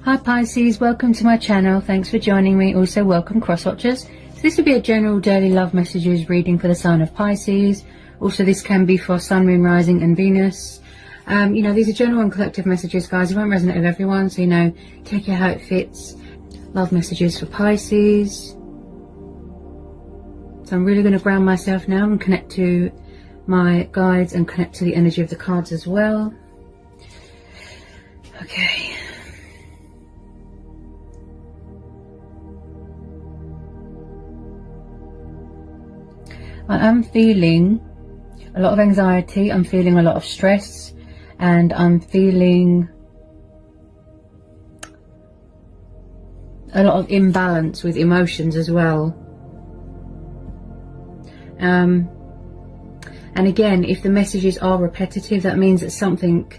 Hi Pisces, welcome to my channel. Thanks for joining me. Also welcome cross watchers. So this will be a general daily love messages reading for the sign of Pisces. Also this can be for Sun, Moon, Rising and Venus. These are general and collective messages, guys. It won't resonate with everyone, so take it how it fits. Love messages for Pisces. So I'm really going to ground myself now and connect to my guides and connect to the energy of the cards as well. Okay. I am feeling a lot of anxiety, I'm feeling a lot of stress, and I'm feeling a lot of imbalance with emotions as well. And again, if the messages are repetitive, that means that something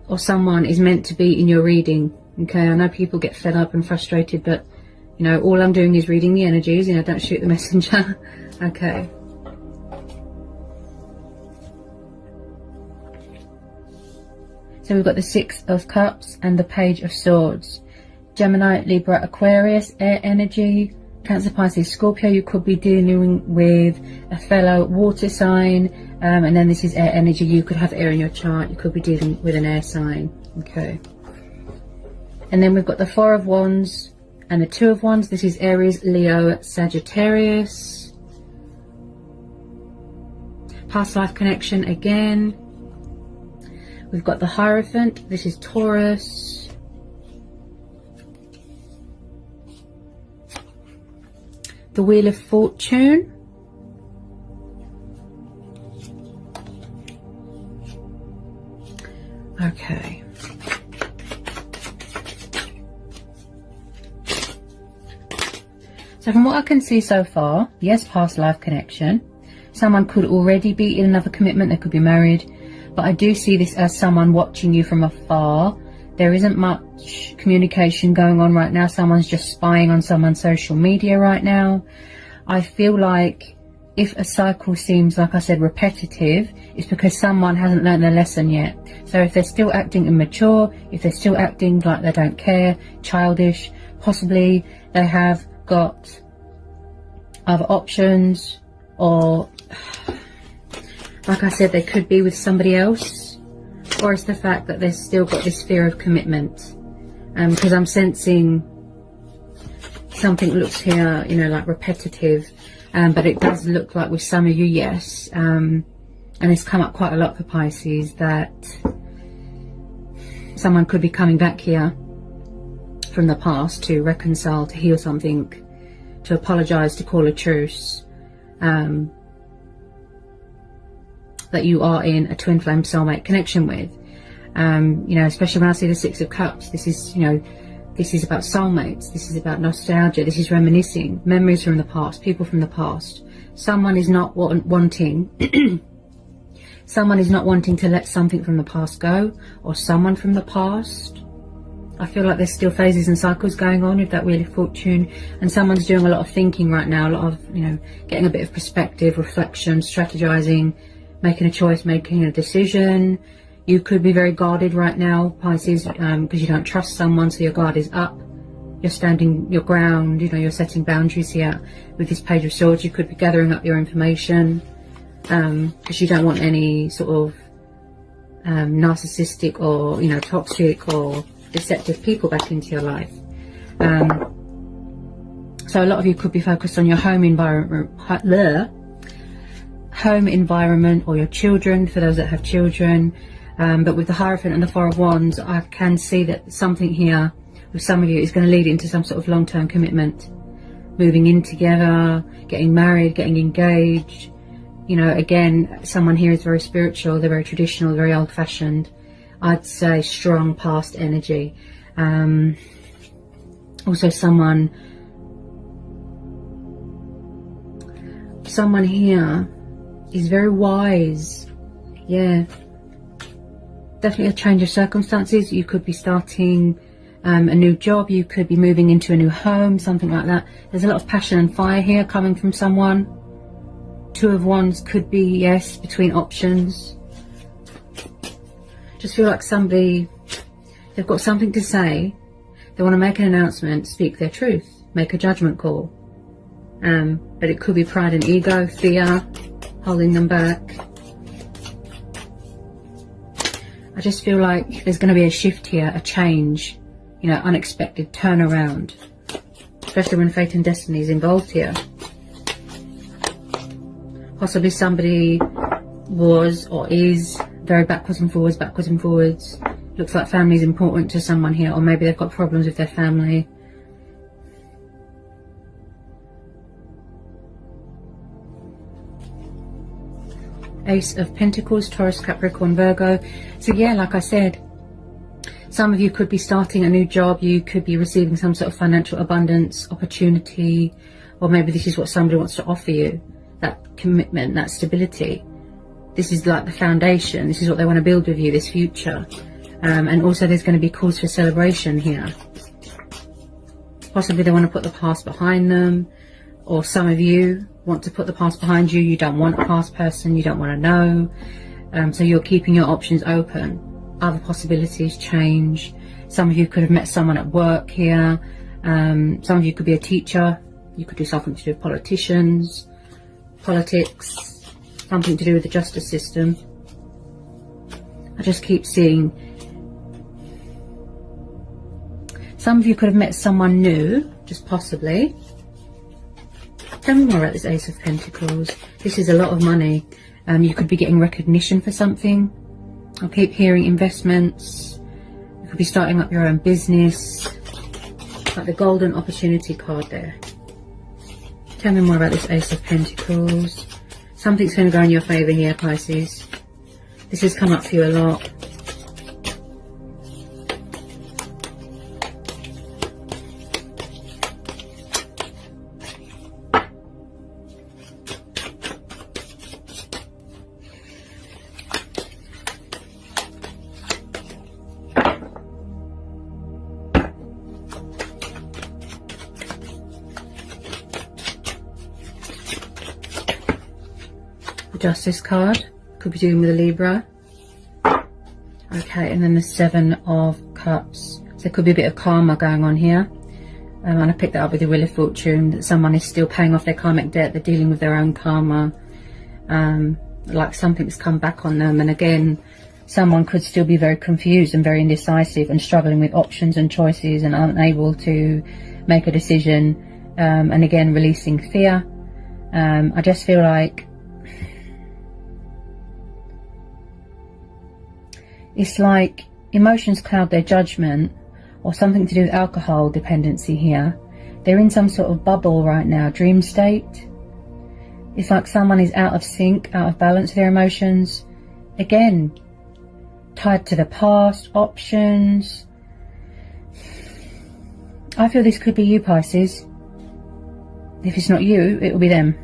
or someone is meant to be in your reading. Okay, I know people get fed up and frustrated, but all I'm doing is reading the energies. Don't shoot the messenger. Okay. So we've got the Six of Cups and the Page of Swords. Gemini, Libra, Aquarius, air energy. Cancer, Pisces, Scorpio. You could be dealing with a fellow water sign. And then this is air energy. You could have air in your chart. You could be dealing with an air sign. Okay. And then we've got the Four of Wands and the Two of Wands. This is Aries, Leo, Sagittarius. Past life connection again. We've got the Hierophant. This is Taurus. The Wheel of Fortune. Okay. So from what I can see so far, yes, past life connection. Someone could already be in another commitment. They could be married. But I do see this as someone watching you from afar. There isn't much communication going on right now. Someone's just spying on someone's social media right now. I feel like if a cycle seems, like I said, repetitive, it's because someone hasn't learned their lesson yet. So if they're still acting immature, if they're still acting like they don't care, childish, possibly they have got other options, or like I said, they could be with somebody else, or it's the fact that they've still got this fear of commitment. Because I'm sensing something looks here, like repetitive, but it does look like with some of you, yes. And it's come up quite a lot for Pisces that someone could be coming back here from the past to reconcile, to heal something, to apologize, to call a truce. That you are in a twin flame soulmate connection with. Especially when I see the Six of Cups, this is about soulmates, this is about nostalgia, this is reminiscing, memories from the past, people from the past. Someone is not wanting someone is not wanting to let something from the past go, or someone from the past. I feel like there's still phases and cycles going on with that Wheel of Fortune, and someone's doing a lot of thinking right now, a lot of getting a bit of perspective, reflection, strategizing, making a choice, making a decision. You could be very guarded right now, Pisces, because you don't trust someone, so your guard is up. You're standing your ground, you're setting boundaries here. With this Page of Swords, you could be gathering up your information, because you don't want any sort of narcissistic or, toxic or deceptive people back into your life. So a lot of you could be focused on your home environment, or your children, for those that have children. But with the Hierophant and the Four of Wands, I can see that something here with some of you is going to lead into some sort of long-term commitment, moving in together, getting married, getting engaged. Again, someone here is very spiritual, they're very traditional, very old-fashioned. I'd say strong past energy. Also someone here is very wise. Yeah, definitely a change of circumstances. You could be starting a new job, you could be moving into a new home, something like that. There's a lot of passion and fire here coming from someone. Two of Wands could be, yes, between options. Just feel like somebody, they've got something to say, They want to make an announcement, speak their truth, make a judgment call. But it could be pride and ego, fear, holding them back. I just feel like there's going to be a shift here, a change, you know, unexpected turnaround. Especially when fate and destiny is involved here. Possibly somebody was or is very backwards and forwards, backwards and forwards. Looks like family is important to someone here, or maybe they've got problems with their family. Ace of Pentacles, Taurus, Capricorn, Virgo. So yeah, like I said, some of you could be starting a new job. You could be receiving some sort of financial abundance, opportunity, or maybe this is what somebody wants to offer you. That commitment, that stability. This is like the foundation. This is what they want to build with you, this future. And also there's going to be cause for celebration here. Possibly they want to put the past behind them. Or some of you want to put the past behind you. You don't want a past person. You don't want to know. So you're keeping your options open. Other possibilities change. Some of you could have met someone at work here. Some of you could be a teacher. You could do something to do with politicians, politics, something to do with the justice system. I just keep seeing some of you could have met someone new, just possibly. Tell me more about this Ace of Pentacles. This is a lot of money. You could be getting recognition for something. I keep hearing investments. You could be starting up your own business. Like the golden opportunity card there. Tell me more about this Ace of Pentacles. Something's going to go in your favour here, Pisces. This has come up for you a lot. Justice card, could be dealing with a Libra. Okay, and then the Seven of Cups. So there could be a bit of karma going on here. And I picked that up with the Wheel of Fortune, that someone is still paying off their karmic debt. They're dealing with their own karma. Like something's come back on them. And again, someone could still be very confused and very indecisive and struggling with options and choices and unable to make a decision. And again, releasing fear. I just feel like it's like emotions cloud their judgment, or something to do with alcohol dependency here. They're in some sort of bubble right now, dream state. It's like someone is out of sync, out of balance with their emotions. Again, tied to the past, options. I feel this could be you, Pisces. If it's not you, it will be them.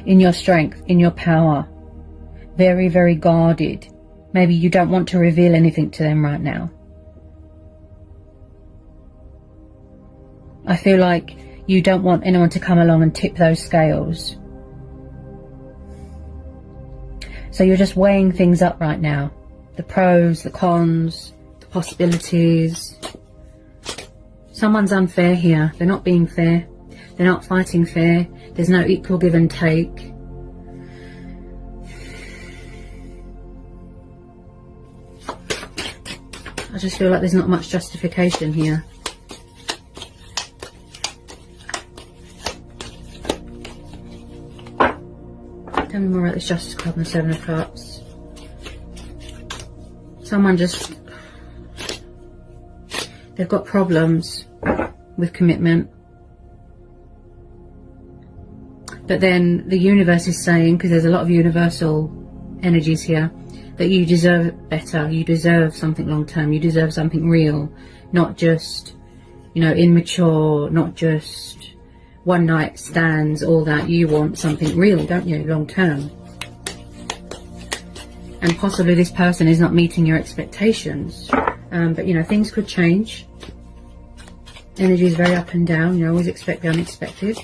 In your strength, in your power. Very, very guarded. Maybe you don't want to reveal anything to them right now. I feel like you don't want anyone to come along and tip those scales. So you're just weighing things up right now. The pros, the cons, the possibilities. Someone's unfair here. They're not being fair. They're not fighting fair. There's no equal give and take. I just feel like there's not much justification here. Tell me more about this Justice card and the Seven of Cups. Someone just... they've got problems with commitment. But then the universe is saying, because there's a lot of universal energies here, that you deserve better, you deserve something long term, you deserve something real, not just, you know, immature, not just one night stands, all that. You want something real, don't you, long term? And possibly this person is not meeting your expectations, but you know, things could change. Energy is very up and down, you always expect the unexpected.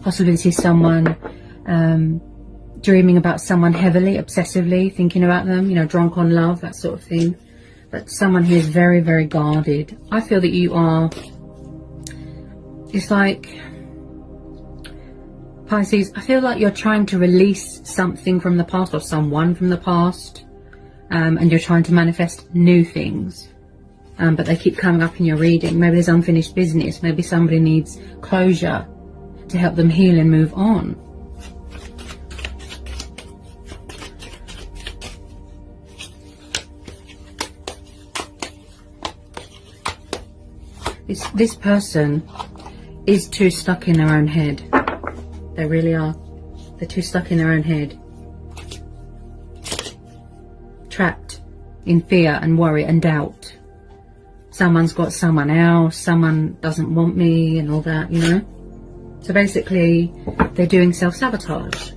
Possibly this is someone dreaming about someone heavily, obsessively, thinking about them, you know, drunk on love, that sort of thing. But someone who is very, very guarded. I feel that you are, it's like, Pisces, I feel like you're trying to release something from the past or someone from the past, and you're trying to manifest new things, but they keep coming up in your reading. Maybe there's unfinished business, maybe somebody needs closure to help them heal and move on. This person is too stuck in their own head. They really are. They're too stuck in their own head. Trapped in fear and worry and doubt. Someone's got someone else, someone doesn't want me and all that, you know. So basically, they're doing self-sabotage.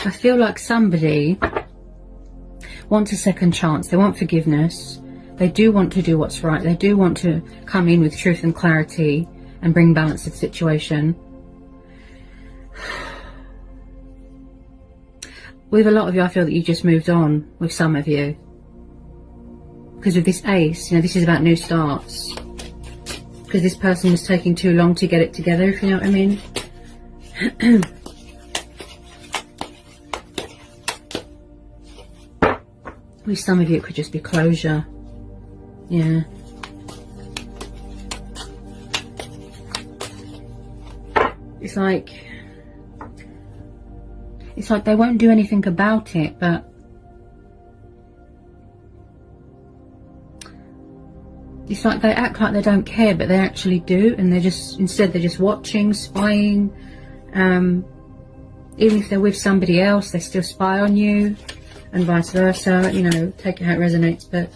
I feel like somebody wants a second chance. They want forgiveness. They do want to do what's right. They do want to come in with truth and clarity and bring balance to the situation. With a lot of you, I feel that you just moved on with some of you. Because with this ace, you know, this is about new starts. Because this person was taking too long to get it together, if you know what I mean. With some of you, it could just be closure. Yeah. It's like they won't do anything about it, but it's like they act like they don't care, but they actually do, and they're just, instead they're just watching, spying. Even if they're with somebody else, they still spy on you. And vice versa, you know, take it how it resonates, but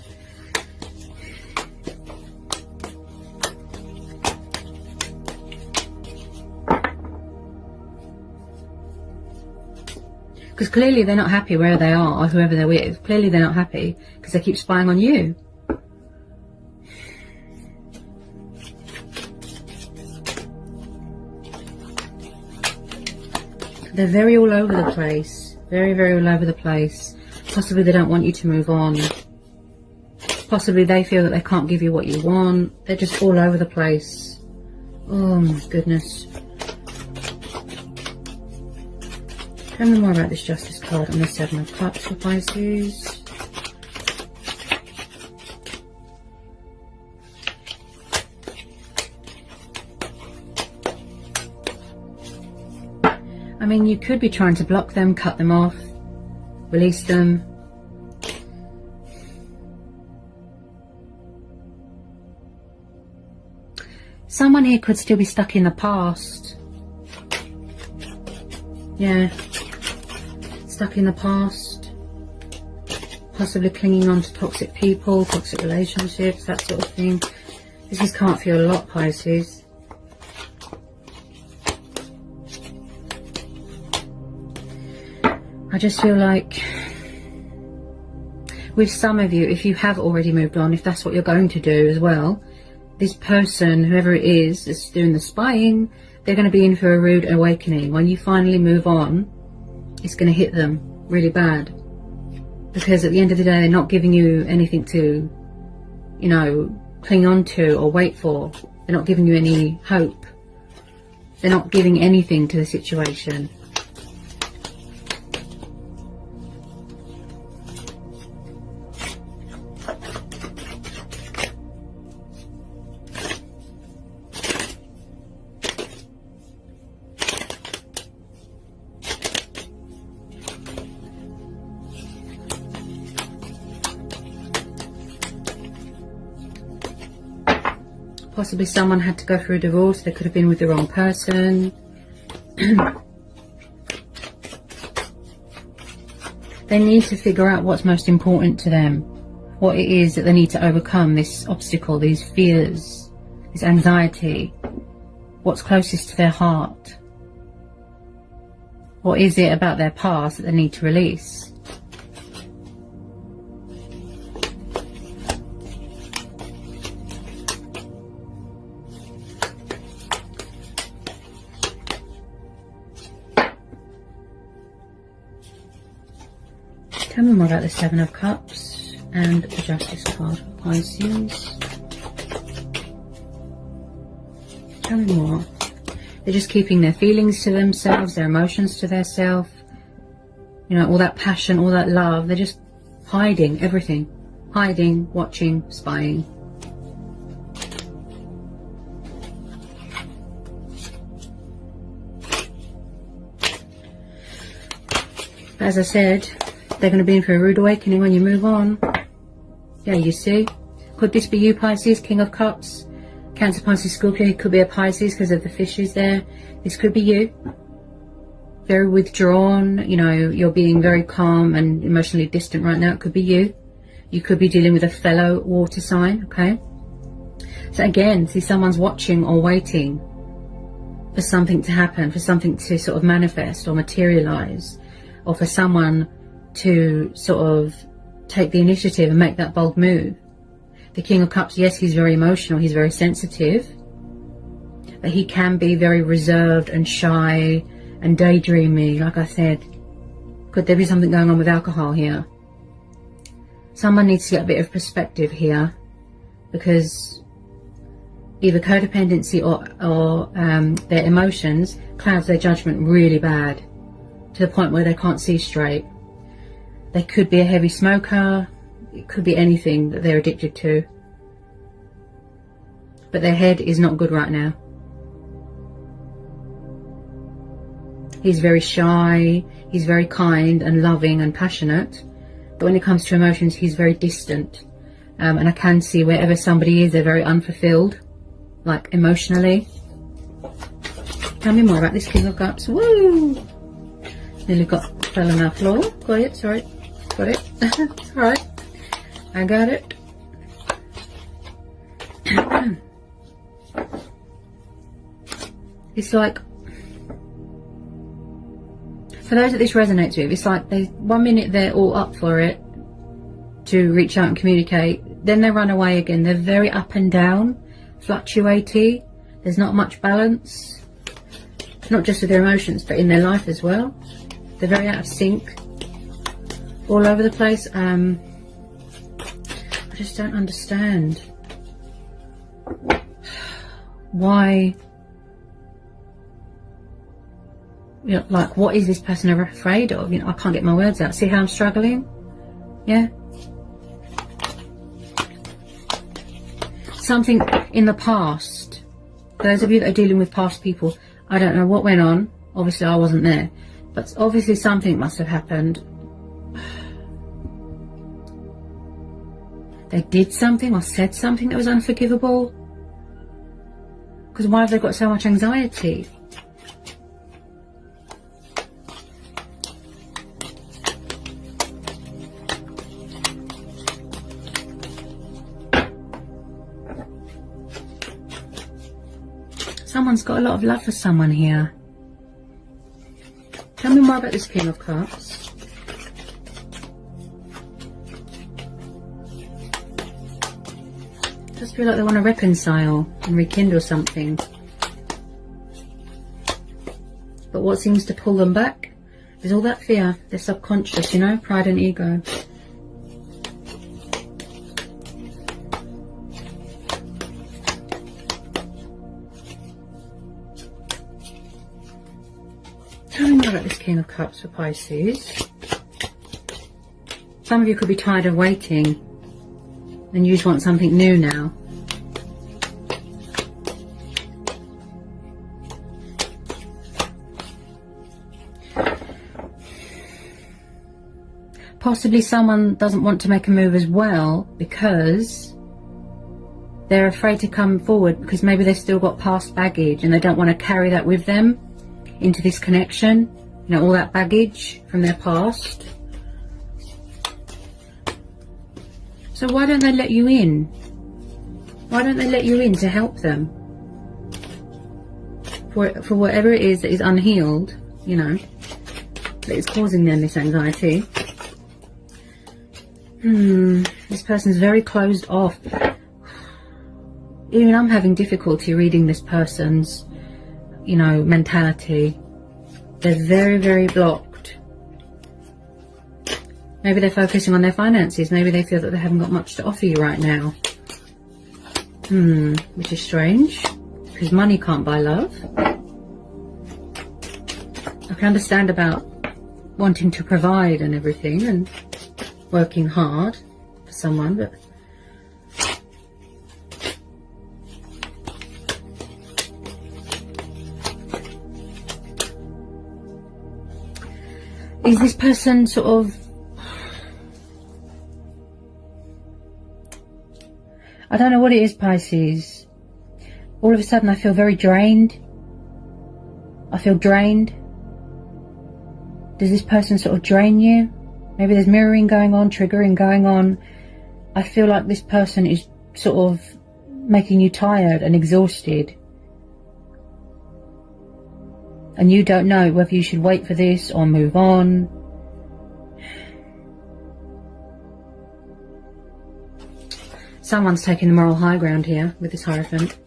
because clearly they're not happy where they are or whoever they're with. Clearly they're not happy because they keep spying on you. They're very all over the place. Very, very all over the place. Possibly they don't want you to move on. Possibly they feel that they can't give you what you want. They're just all over the place. Oh my goodness. Tell me more about this Justice card and the Seven of Cups for Pisces. I mean, you could be trying to block them, cut them off, release them. Someone here could still be stuck in the past. Yeah. Stuck in the past. Possibly clinging on to toxic people, toxic relationships, that sort of thing. This just can't feel a lot, Pisces. I just feel like with some of you, if you have already moved on, if that's what you're going to do as well, this person, whoever it is that's doing the spying, they're going to be in for a rude awakening. When you finally move on, it's going to hit them really bad. Because at the end of the day, they're not giving you anything to, you know, cling on to or wait for. They're not giving you any hope. They're not giving anything to the situation. Possibly someone had to go through a divorce. They could have been with the wrong person. They need to figure out what's most important to them. what it is that they need to overcome, this obstacle, these fears, this anxiety, what's closest to their heart. What is it about their past that they need to release? Tell me more about the Seven of Cups and the Justice card for Pisces. Tell me more. They're just keeping their feelings to themselves, their emotions to themselves. You know, all that passion, all that love. They're just hiding everything. Hiding, watching, spying. As I said, they're going to be in for a rude awakening when you move on. Yeah, you see? Could this be you, Pisces? King of Cups, Cancer, Pisces, Scorpio. It could be a Pisces because of the fishes there. This could be you. Very withdrawn. You know, you're being very calm and emotionally distant right now. It could be you. You could be dealing with a fellow water sign, okay? So again, see, someone's watching or waiting for something to happen, for something to sort of manifest or materialize, or for someone to sort of take the initiative and make that bold move. The King of Cups, yes, he's very emotional, he's very sensitive, but he can be very reserved and shy and daydreamy, like I said. Could there be something going on with alcohol here? Someone needs to get a bit of perspective here, because either codependency or their emotions clouds their judgment really bad, to the point where they can't see straight. They could be a heavy smoker. It could be anything that they're addicted to. But their head is not good right now. He's very shy. He's very kind and loving and passionate. But when it comes to emotions, he's very distant. And I can see wherever somebody is, they're very unfulfilled, like emotionally. Tell me more about this King of Cups. Woo! Nearly fell on our floor. Got it, sorry. Got it. It's alright. I got it. It's like, for those that this resonates with, it's like they 1 minute they're all up for it to reach out and communicate, then they run away again. They're very up and down, fluctuating. There's not much balance, not just with their emotions but in their life as well. They're very out of sync, all over the place. I just don't understand why. You know, like, what is this person afraid of? You know, I can't get my words out. See how I'm struggling? Yeah. Something in the past. Those of you that are dealing with past people, I don't know what went on. Obviously, I wasn't there. But obviously something must have happened. They did something or said something that was unforgivable. Because why have they got so much anxiety? Someone's got a lot of love for someone here. Tell me more about this King of Cups. Just feel like they want to reconcile and rekindle something. But what seems to pull them back is all that fear, their subconscious, you know, pride and ego. Tell me more about this King of Cups for Pisces. Some of you could be tired of waiting and you just want something new now. Possibly someone doesn't want to make a move as well because they're afraid to come forward, because maybe they've still got past baggage and they don't want to carry that with them into this connection. You know, all that baggage from their past. So why don't they let you in? Why don't they let you in to help them? For whatever it is that is unhealed, you know, that is causing them this anxiety. This person's very closed off. Even I'm having difficulty reading this person's, you know, mentality. They're very, very blocked. Maybe they're focusing on their finances. Maybe they feel that they haven't got much to offer you right now. Which is strange, because money can't buy love. I can understand about wanting to provide and everything and working hard for someone, but is this person sort of, I don't know what it is, Pisces. All of a sudden I feel very drained. I feel drained. Does this person sort of drain you? Maybe there's mirroring going on, triggering going on. I feel like this person is sort of making you tired and exhausted. And you don't know whether you should wait for this or move on. Someone's taking the moral high ground here with this Hierophant.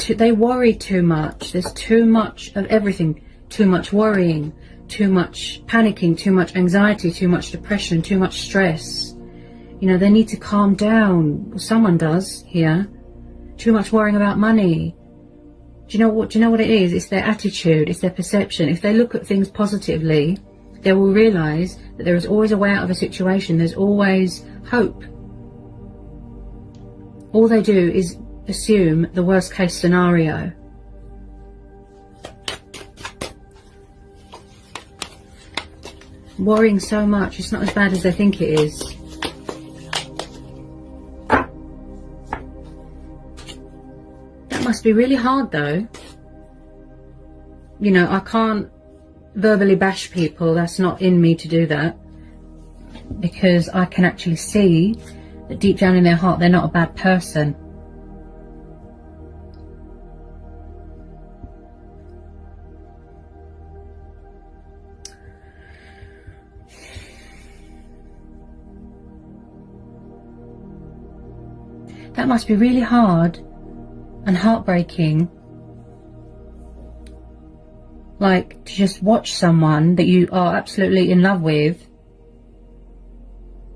They worry too much. There's too much of everything. Too much worrying, too much panicking, too much anxiety, too much depression, too much stress. You know, they need to calm down. Well, someone does here. Too much worrying about money. Do you know what it is? It's their attitude, it's their perception. If they look at things positively, they will realise that there is always a way out of a situation. There's always hope. All they do is assume the worst case scenario. Worrying so much, it's not as bad as they think it is. That must be really hard though. You know, I can't verbally bash people, that's not in me to do that. Because I can actually see that deep down in their heart they're not a bad person. That must be really hard and heartbreaking. Like, to just watch someone that you are absolutely in love with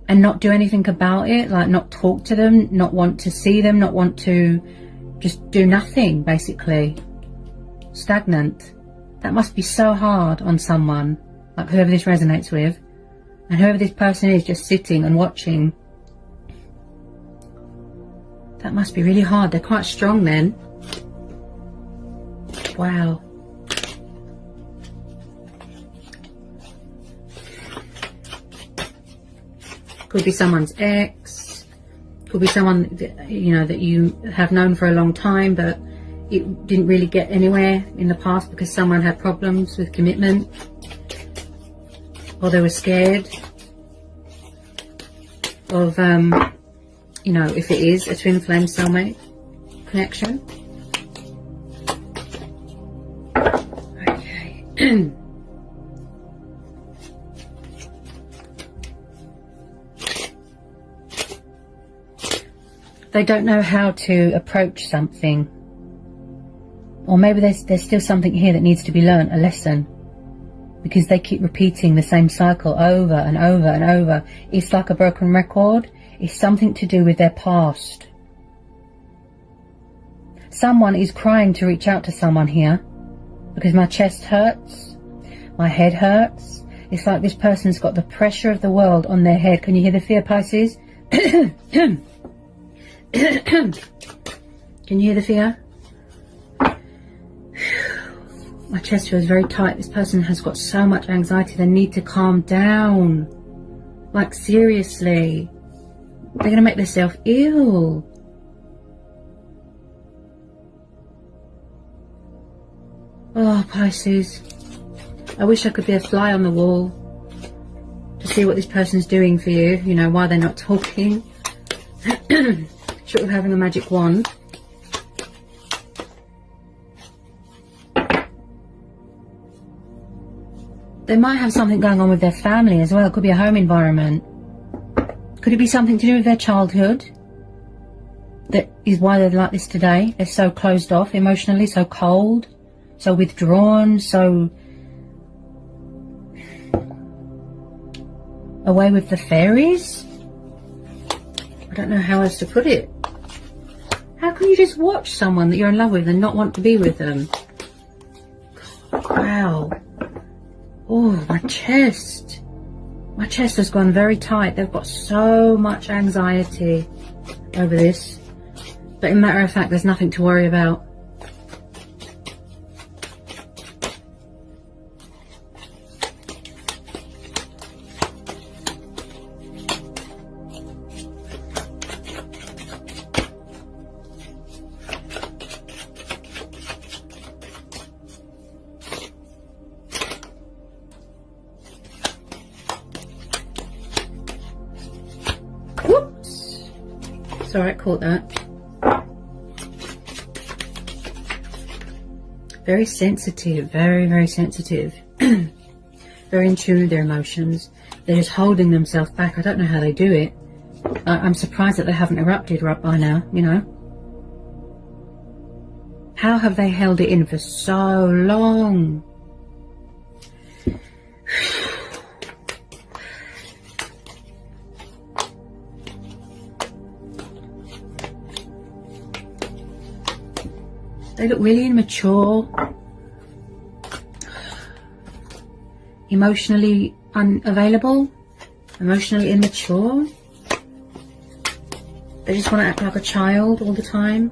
and not do anything about it, like not talk to them, not want to see them, not want to just do nothing, basically. Stagnant. That must be so hard on someone, like whoever this resonates with. And whoever this person is, just sitting and watching. That must be really hard. They're quite strong then. Wow. Could be someone's ex. Could be someone that, you know, that you have known for a long time, but it didn't really get anywhere in the past because someone had problems with commitment, or they were scared of you know, if it is a twin flame soulmate connection. Okay. They don't know how to approach something. Or maybe there's still something here that needs to be learnt, a lesson. Because they keep repeating the same cycle over and over and over. It's like a broken record. It's something to do with their past. Someone is crying to reach out to someone here. Because my chest hurts. My head hurts. It's like this person's got the pressure of the world on their head. Can you hear the fear, Pisces? Can you hear the fear? My chest feels very tight. This person has got so much anxiety. They need to calm down. Like, seriously. They're going to make themselves ill. Oh, Pisces. I wish I could be a fly on the wall to see what this person's doing for you. You know, why they're not talking. Short of having a magic wand. They might have something going on with their family as well. It could be a home environment. Could it be something to do with their childhood? That is why they're like this today. They're so closed off emotionally, so cold, so withdrawn, so away with the fairies. I don't know how else to put it. How can you just watch someone that you're in love with and not want to be with them? God, wow. Oh, my chest. My chest has gone very tight. They've got so much anxiety over this. But in matter of fact, there's nothing to worry about. Whoops. Sorry, I caught that. Very sensitive, very, very sensitive. Very in tune with their emotions. They're just holding themselves back. I don't know how they do it. I'm surprised that they haven't erupted right by now, you know. How have they held it in for so long? They look really immature, emotionally unavailable, emotionally immature. They just want to act like a child all the time.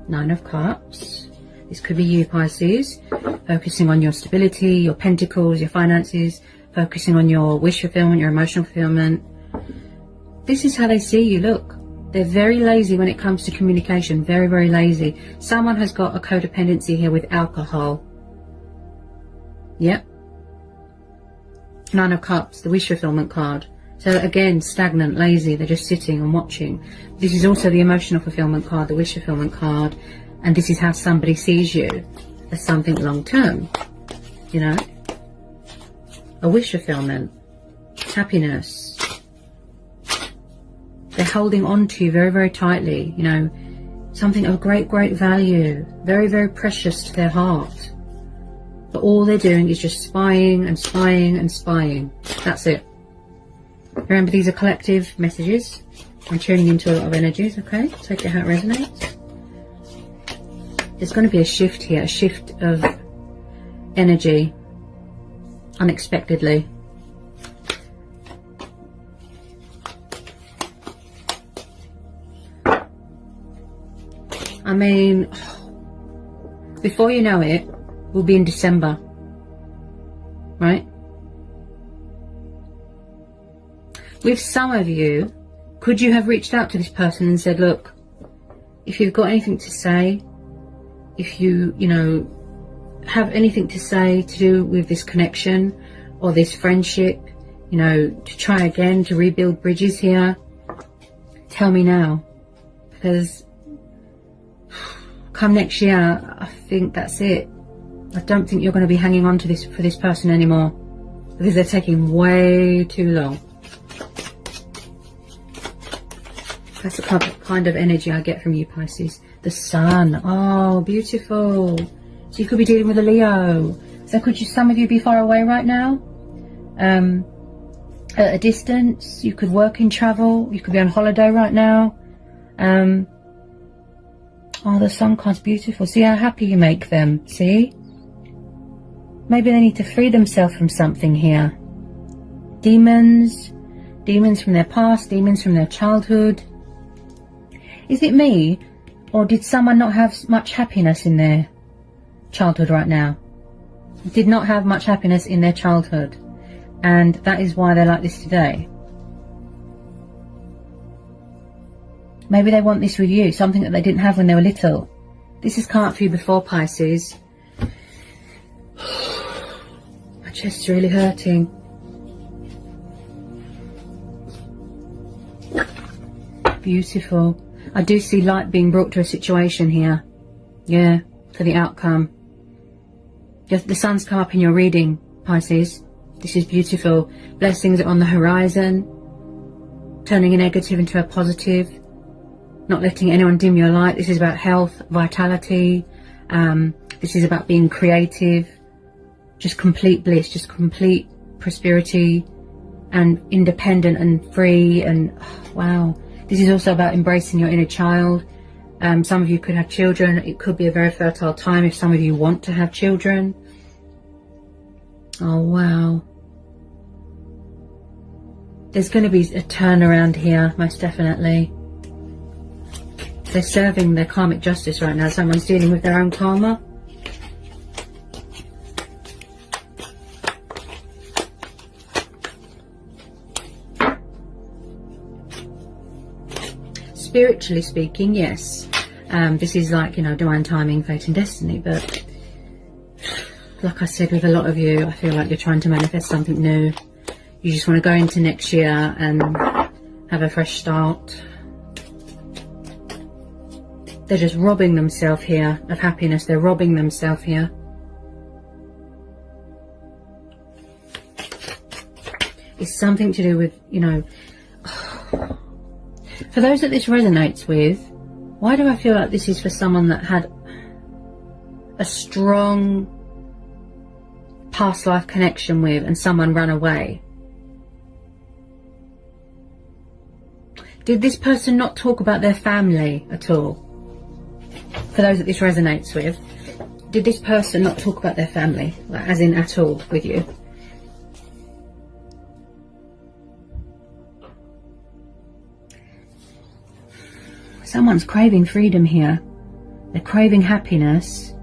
Nine of Cups. This could be you, Pisces, focusing on your stability, your pentacles, your finances, focusing on your wish fulfillment, your emotional fulfillment. This is how they see you. Look. They're very lazy when it comes to communication. Very, very lazy. Someone has got a codependency here with alcohol. Yep. Nine of Cups, the wish fulfillment card. So again, stagnant, lazy. They're just sitting and watching. This is also the emotional fulfillment card, the wish fulfillment card. And this is how somebody sees you, as something long term. You know? A wish fulfillment. Happiness. They're holding on to you very, very tightly, you know, something of great, great value, very, very precious to their heart. But all they're doing is just spying and spying and spying. That's it. Remember, these are collective messages. I'm tuning into a lot of energies, okay? Take it how it resonates. There's going to be a shift here, a shift of energy, unexpectedly. I mean, before you know it, we'll be in December, right? With some of you, could you have reached out to this person and said, look, if you've got anything to say, if you know, have anything to say to do with this connection or this friendship, you know, to try again, to rebuild bridges here, tell me now, because come next year, I think that's it. I don't think you're going to be hanging on to this for this person anymore, because they're taking way too long. That's the kind of energy I get from you, Pisces. The Sun. Oh, beautiful. So you could be dealing with a Leo. So could you, some of you, be far away right now? At a distance. You could work and travel. You could be on holiday right now. Oh, the Sun card's beautiful. See how happy you make them. See? Maybe they need to free themselves from something here. Demons. Demons from their past. Demons from their childhood. Is it me? Or did someone not have much happiness in their childhood right now? Did not have much happiness in their childhood. And that is why they're like this today. Maybe they want this with you, something that they didn't have when they were little. This has come up for you before, Pisces. My chest's really hurting. Beautiful. I do see light being brought to a situation here. Yeah, for the outcome. The sun's come up in your reading, Pisces. This is beautiful. Blessings are on the horizon. Turning a negative into a positive. Not letting anyone dim your light. This is about health, vitality. This is about being creative. Just complete bliss, just complete prosperity and independent and free. And wow. This is also about embracing your inner child. Some of you could have children. It could be a very fertile time if some of you want to have children. Oh, wow. There's going to be a turnaround here, most definitely. They're serving their karmic justice right now. Someone's dealing with their own karma. Spiritually speaking, yes. This is like, you know, divine timing, fate and destiny. But like I said, with a lot of you, I feel like you're trying to manifest something new. You just want to go into next year and have a fresh start. They're just robbing themselves here of happiness. They're robbing themselves here. It's something to do with, you know... For those that this resonates with, why do I feel like this is for someone that had a strong past life connection with and someone ran away? Did this person not talk about their family at all? For those that this resonates with, did this person not talk about their family, like, as in at all with you? Someone's craving freedom here. They're craving happiness.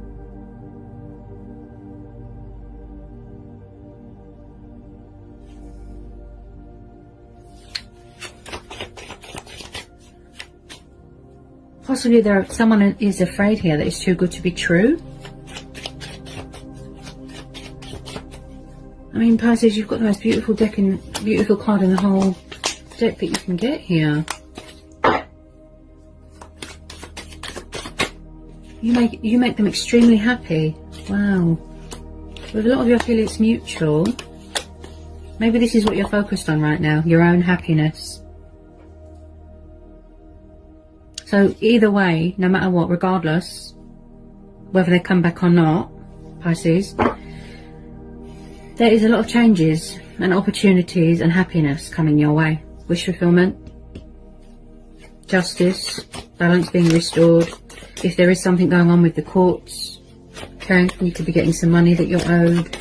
Possibly someone is afraid here that it's too good to be true. I mean, Pisces, you've got the most beautiful beautiful card in the whole deck that you can get here. You make them extremely happy. Wow. With a lot of you, I feel it's mutual. Maybe this is what you're focused on right now, your own happiness. So either way, no matter what, regardless, whether they come back or not, Pisces, there is a lot of changes and opportunities and happiness coming your way. Wish fulfillment, justice, balance being restored. If there is something going on with the courts, okay, you could be getting some money that you're owed.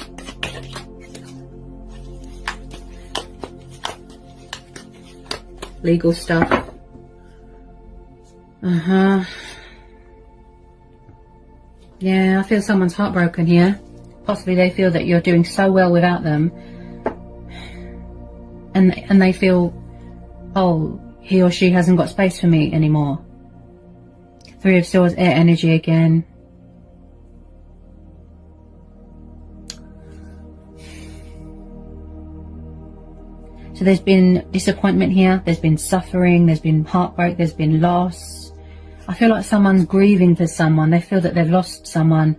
Legal stuff. Yeah, I feel someone's heartbroken here. Possibly they feel that you're doing so well without them. And they feel, oh, he or she hasn't got space for me anymore. Three of Swords, air energy again. So there's been disappointment here. There's been suffering. There's been heartbreak. There's been loss. I feel like someone's grieving for someone. They feel that they've lost someone.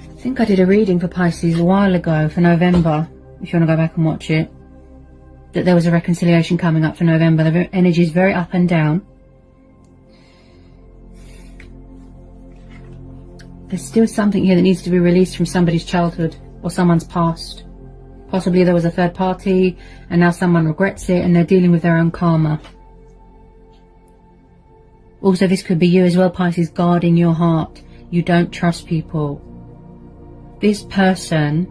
I think I did a reading for Pisces a while ago for November. If you want to go back and watch it, that there was a reconciliation coming up for November. The energy is very up and down. There's still something here that needs to be released from somebody's childhood or someone's past. Possibly there was a third party and now someone regrets it and they're dealing with their own karma. Also, this could be you as well, Pisces, guarding your heart. You don't trust people. This person...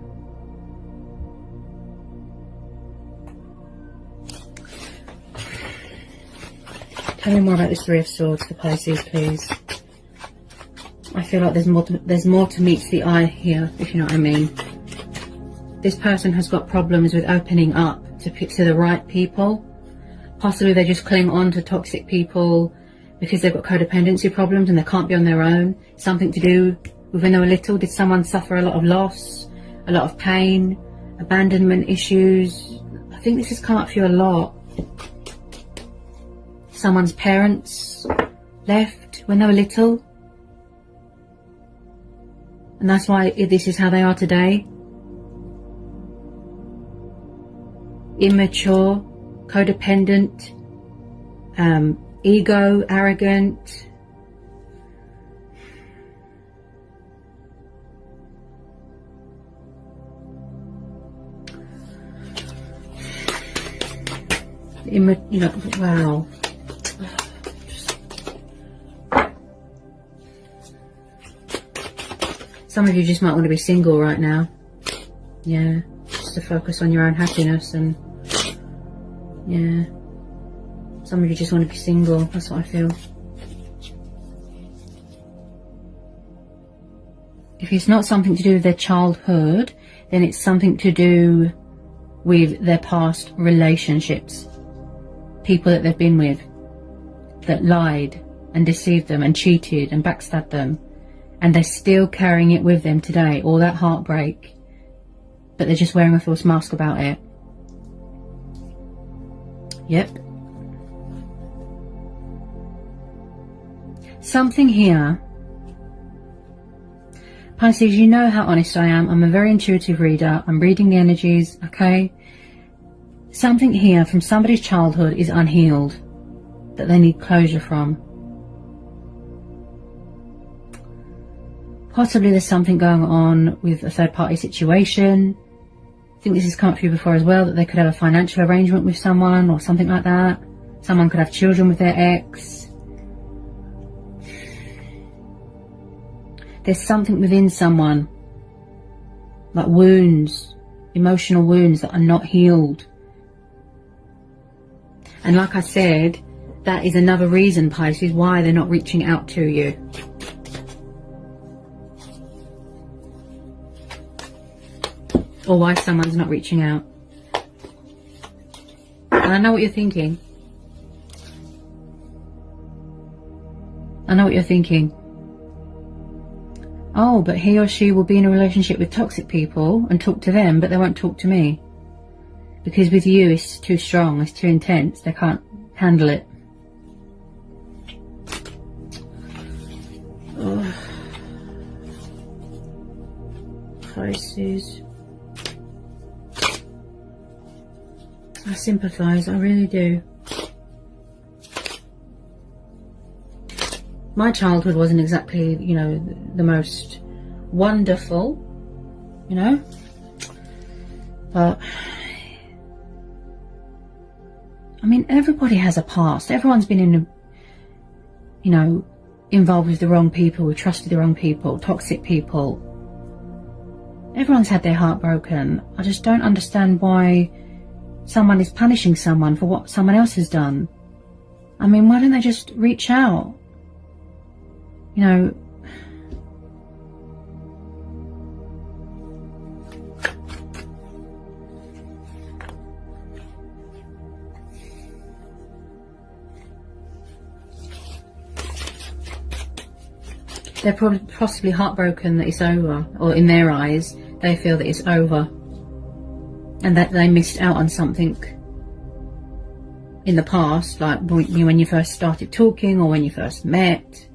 Tell me more about this Three of Swords for Pisces, please. I feel like there's more to meets the eye here, if you know what I mean. This person has got problems with opening up to the right people. Possibly they just cling on to toxic people because they've got codependency problems and they can't be on their own. Something to do with when they were little. Did someone suffer a lot of loss, a lot of pain, abandonment issues? I think this has come up for you a lot. Someone's parents left when they were little. And that's why this is how they are today. Immature, codependent, ego, arrogant. Wow. Some of you just might want to be single right now. Yeah, just to focus on your own happiness. And yeah, some of you just want to be single. That's what I feel. If it's not something to do with their childhood, then it's something to do with their past relationships. People that they've been with that lied and deceived them and cheated and backstabbed them. And they're still carrying it with them today, all that heartbreak, but they're just wearing a false mask about it. Yep. Something here. Pisces, you know how honest I am. I'm a very intuitive reader. I'm reading the energies, okay? Something here from somebody's childhood is unhealed, that they need closure from. Possibly there's something going on with a third-party situation. I think this has come up for you before as well, that they could have a financial arrangement with someone or something like that. Someone could have children with their ex. There's something within someone, like wounds, emotional wounds that are not healed. And like I said, that is another reason, Pisces, why they're not reaching out to you. Or why someone's not reaching out. And I know what you're thinking. I know what you're thinking. Oh, but he or she will be in a relationship with toxic people and talk to them, but they won't talk to me. Because with you, it's too strong, it's too intense, they can't handle it. Oh. Pisces. I sympathise, I really do. My childhood wasn't exactly, you know, the most wonderful, you know, but I mean, everybody has a past. Everyone's been in, you know, involved with the wrong people, we trusted the wrong people, toxic people. Everyone's had their heart broken. I just don't understand why someone is punishing someone for what someone else has done. I mean, why don't they just reach out? You know, they're probably possibly heartbroken that it's over, or in their eyes, they feel that it's over. And that they missed out on something in the past, like when you first started talking or when you first met.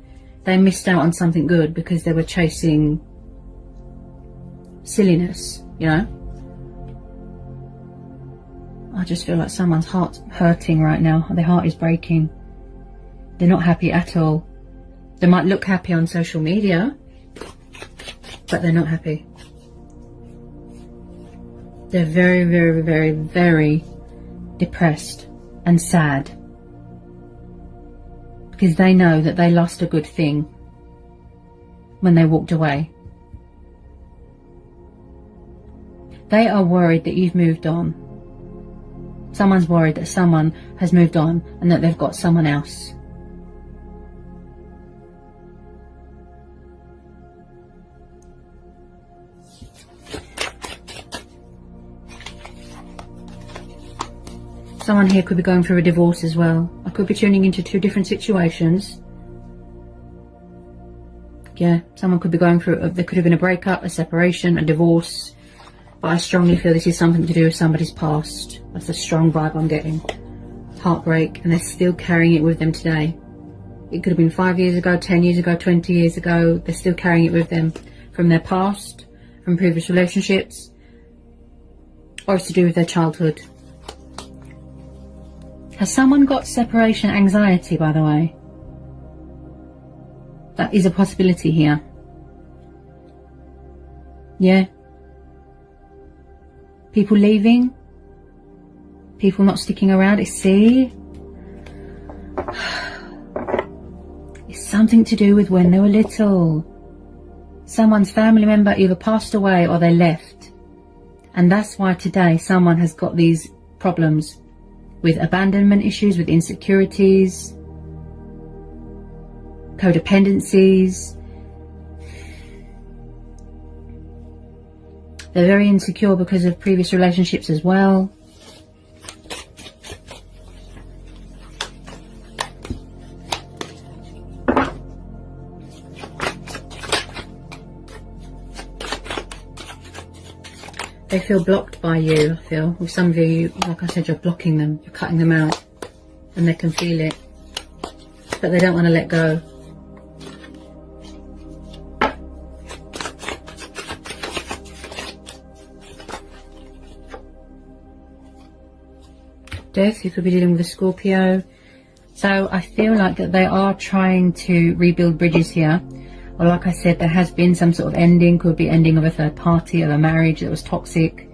They missed out on something good because they were chasing silliness, you know. I just feel like someone's heart's hurting right now. Their heart is breaking. They're not happy at all. They might look happy on social media, but they're not happy. They're very, very, very, very depressed and sad. Because they know that they lost a good thing when they walked away. They are worried that you've moved on. Someone's worried that someone has moved on and that they've got someone else. Someone here could be going through a divorce as well. I could be tuning into two different situations. Yeah, someone could be going through, there could have been a breakup, a separation, a divorce. But I strongly feel this is something to do with somebody's past. That's a strong vibe I'm getting. Heartbreak, and they're still carrying it with them today. It could have been 5 years ago, 10 years ago, 20 years ago. They're still carrying it with them from their past, from previous relationships, or it's to do with their childhood. Has someone got separation anxiety, by the way? That is a possibility here. Yeah. People leaving. People not sticking around. See? It's something to do with when they were little. Someone's family member either passed away or they left. And that's why today someone has got these problems with abandonment issues, with insecurities, codependencies. They're very insecure because of previous relationships as well. They feel blocked by you, I feel. With some of you, like I said, you're blocking them, you're cutting them out, and they can feel it. But they don't want to let go. Death, you could be dealing with a Scorpio. So I feel like that they are trying to rebuild bridges here. Or like I said, there has been some sort of ending, could be ending of a third party, of a marriage that was toxic.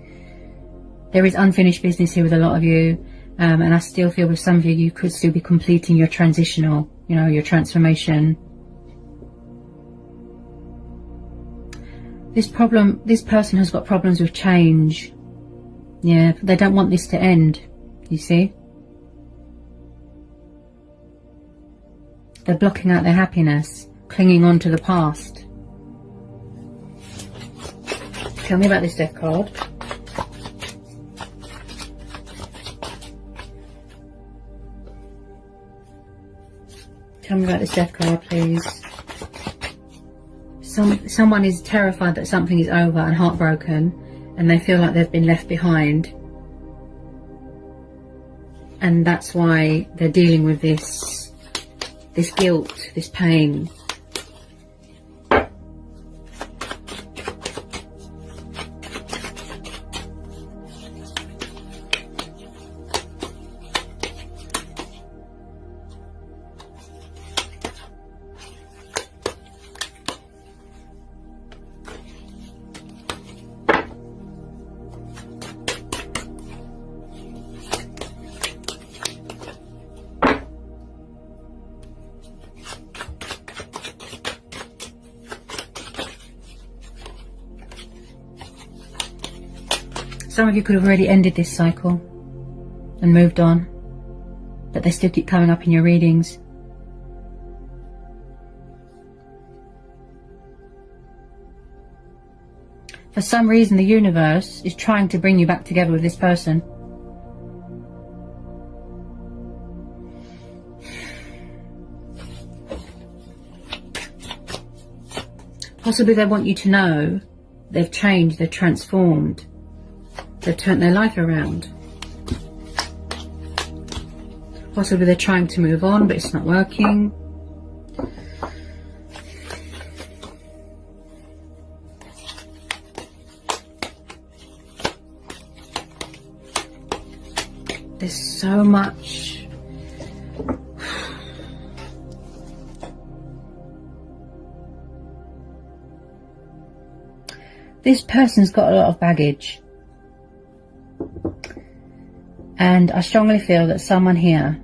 There is unfinished business here with a lot of you. And I still feel with some of you, you could still be completing your transitional, you know, your transformation. This person has got problems with change. Yeah, they don't want this to end, you see. They're blocking out their happiness, clinging on to the past. Tell me about this death card. Tell me about this death card, please. Someone is terrified that something is over and heartbroken, and they feel like they've been left behind. And that's why they're dealing with this guilt, this pain. Some of you could have already ended this cycle and moved on, but they still keep coming up in your readings. For some reason, the universe is trying to bring you back together with this person. Possibly they want you to know they've changed, they've transformed. They've turned their life around. Possibly they're trying to move on, but it's not working. There's so much. This person's got a lot of baggage. And I strongly feel that someone here,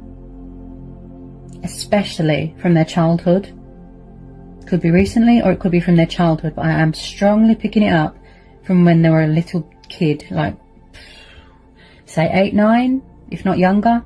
especially from their childhood, could be recently or it could be from their childhood, but I am strongly picking it up from when they were a little kid, like say 8, 9, if not younger.